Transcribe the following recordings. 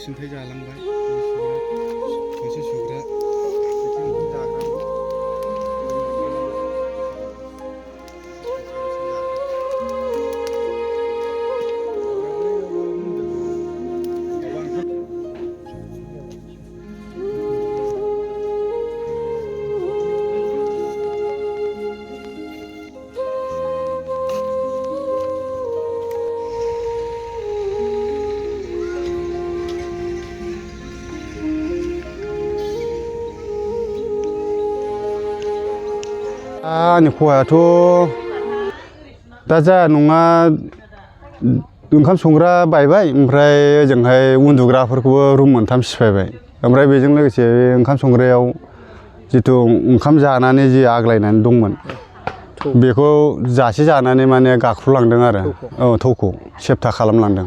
सिन्थाय जालांबाय थोरसि सुग्रा आंनि खहायाथ' दा जाया नङा ओंखाम संग्रा बायबाय ओमफ्राय ओजोंहाय उन्दुग्राफोरखौबो रुम मोनथाम सिफायबाय ओमफ्राय बेजों लोगोसे ओंखाम संग्रायाव जितु ओंखाम जानानै जि आग्लायनानै दंमोन बेखौ जासे जानानै माने गाख्रुलांदों आरो औ थौखौ सेप्ता खालामलांदों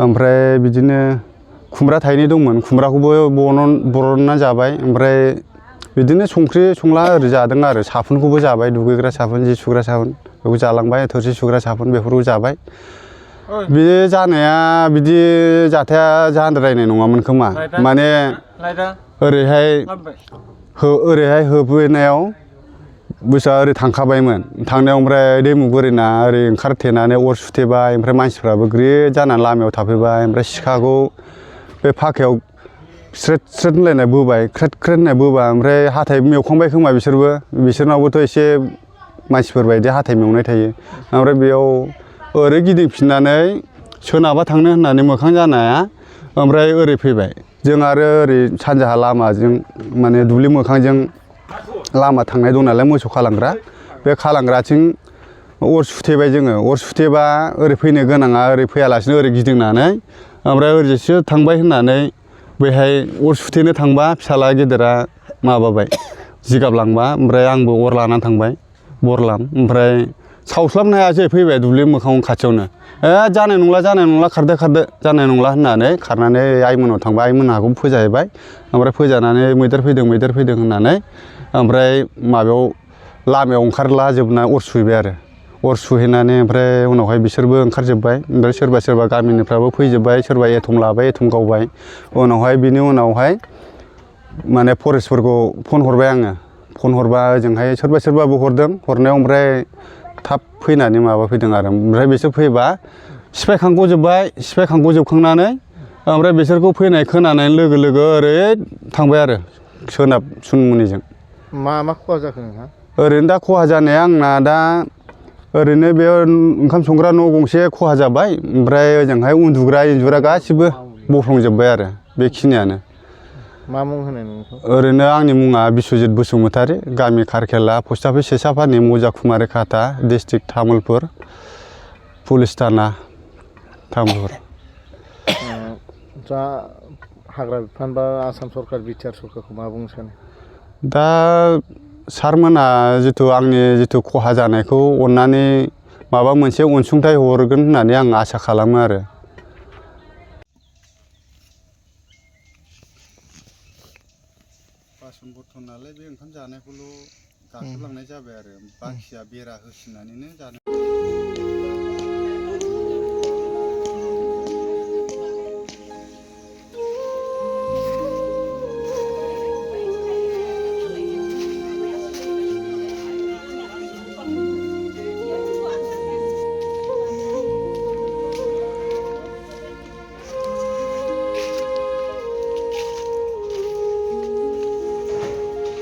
ओमफ्राय बिदिनो खुमब्रा थायनै दंमोन खुमब्राखौबो बरनना जाबाय ओमफ्राय बिदिनो संख्रि संला ओरै जादों आरो साफुनखौबो जाबाय दुगैग्रा साफुन जि सुग्रा साफुन बेखौ जालांबाय थोरसि सुग्रा साफुन बेफोरखौ जाबाय बे जानाया बिदि जाथाया जाद्रायनाय नङामोन खोमा माने ओरैहाय होफैनायाव बुस्थुआ ओरै थांखाबायमोन थांनायाव ओमफ्राय दैमु बोरिना ओरै ओंखारथेनानै अर सुथेबाय ओमफ्राय मानसिफ्राबो ग्रिद जानानै लामायाव थाफैबाय ओमफ्राय सिखाखौ बे फाखायाव स्रेद स्रेद होनलायनाय बोबाय ख्रेद ख्रेद होननाय बोबाय ओमफ्राय हाथाय मेवखांबाय खोमा बिसोरनावबोथ' एसे मानसिफोर बायदि हाथाय मेवनाय थायो ओमफ्राय बेयाव ओरै गिदिंफिननानै सोनाबा थांनो होननानै मोखां जानाया ओमफ्राय ओरै फैबाय जों आरो ओरै सानजाहा लामाजों माने दुब्लि मोखांजों लामा थांनाय दं नालाय मोसौ खालांग्रा बे खालांग्राथिं अर सुथेबाय जोङो अर सुथेबा ओरै फैनो गोनाङा ओरै फैयालासिनो ओरै गिदिंनानै ओमफ्राय ओरैसो थांबाय होननानै बैहाय अर सुथेनो थांबा फिसाला गेदेरा माबाबाय जिगाब लांबा ओमफ्राय आंबो अर लानानै थांबाय बरलाम ओमफ्राय सावस्लाबनो हायासै फैबाय दुब्लि मोखां खाथियावनो जानाय नंला खारदो जानाय नंला होननानै खारनानै आइमोनाव थांबाय आइमोनहाखौ फोजाहैबाय ओमफ्राय फोजानानै मैदेर फैदों होननानै ओमफ्राय माबायाव लामायाव ओंखारला जोबना अर सुहैबाय आरो अर सुहैनानै ओमफ्राय उनावहाय बिसोरबो ओंखारजोब्बाय ओमफ्राय सोरबा गामिनिफ्राबो फैजोब्बाय सोरबा एथम लाबाय एथम गावबाय उनावहाय बिनि उनावहाय माने फरेस्टफोरखौ फन हरबाय आङो फन हरबा ओजोंहाय सोरबाबो हरदों हरनायाव ओमफ्राय थाब फैनानै माबा फैदों आरो ओमफ्राय बिसोर फैबा सिफायखांग'जोबखांनानै ओमफ्राय बिसोरखौ फैनाय खोनानाय लोगो लोगो ओरै थांबाय आरो सोनाब सुनमुनिजों मा खहा जाखो नोंहा ओरैनो दा खहा जानाया आंना दा ओरैनो बे ओंखाम संग्रा न' गंसे खहा जाबाय ओमफ्राय ओजोंहाय उन्दुग्रा इन्जुरा गासिबो बफ्लंजोब्बाय आरो बेखिनियानो मा मुं होनो नोंखौ ओरैनो आंनि मुङा बिस्वजित बसुमतारी गामि खारखेला पस्ट अफिस सेसाफारनि मौजाखुमारि खाथा डिस्ट्रिक्ट तामुलपुर पुलिस थाना तामुलपुर दा हाग्रा बिफान बा आसाम सरकार बिटिआर सरकारखौ मा बुंनो सानो दा सारमोना आंनि खहा जानायखौ अननानै माबा मोनसे अनसुंथाइ हरगोन होननानै आं आसा खालामो आरो बासन बर्थन नालाय बे ओंखाम जानायखौल' गाखोलांनाय जाबाय आरो बाखिया बेरा होसिननानैनो जानो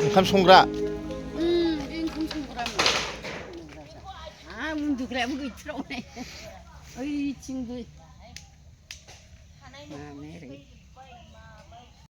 ओंखाम संग्रा ओंखाम संग्रामोन उन्दुग्रायाबो गैथारावनाय ओइथिंबो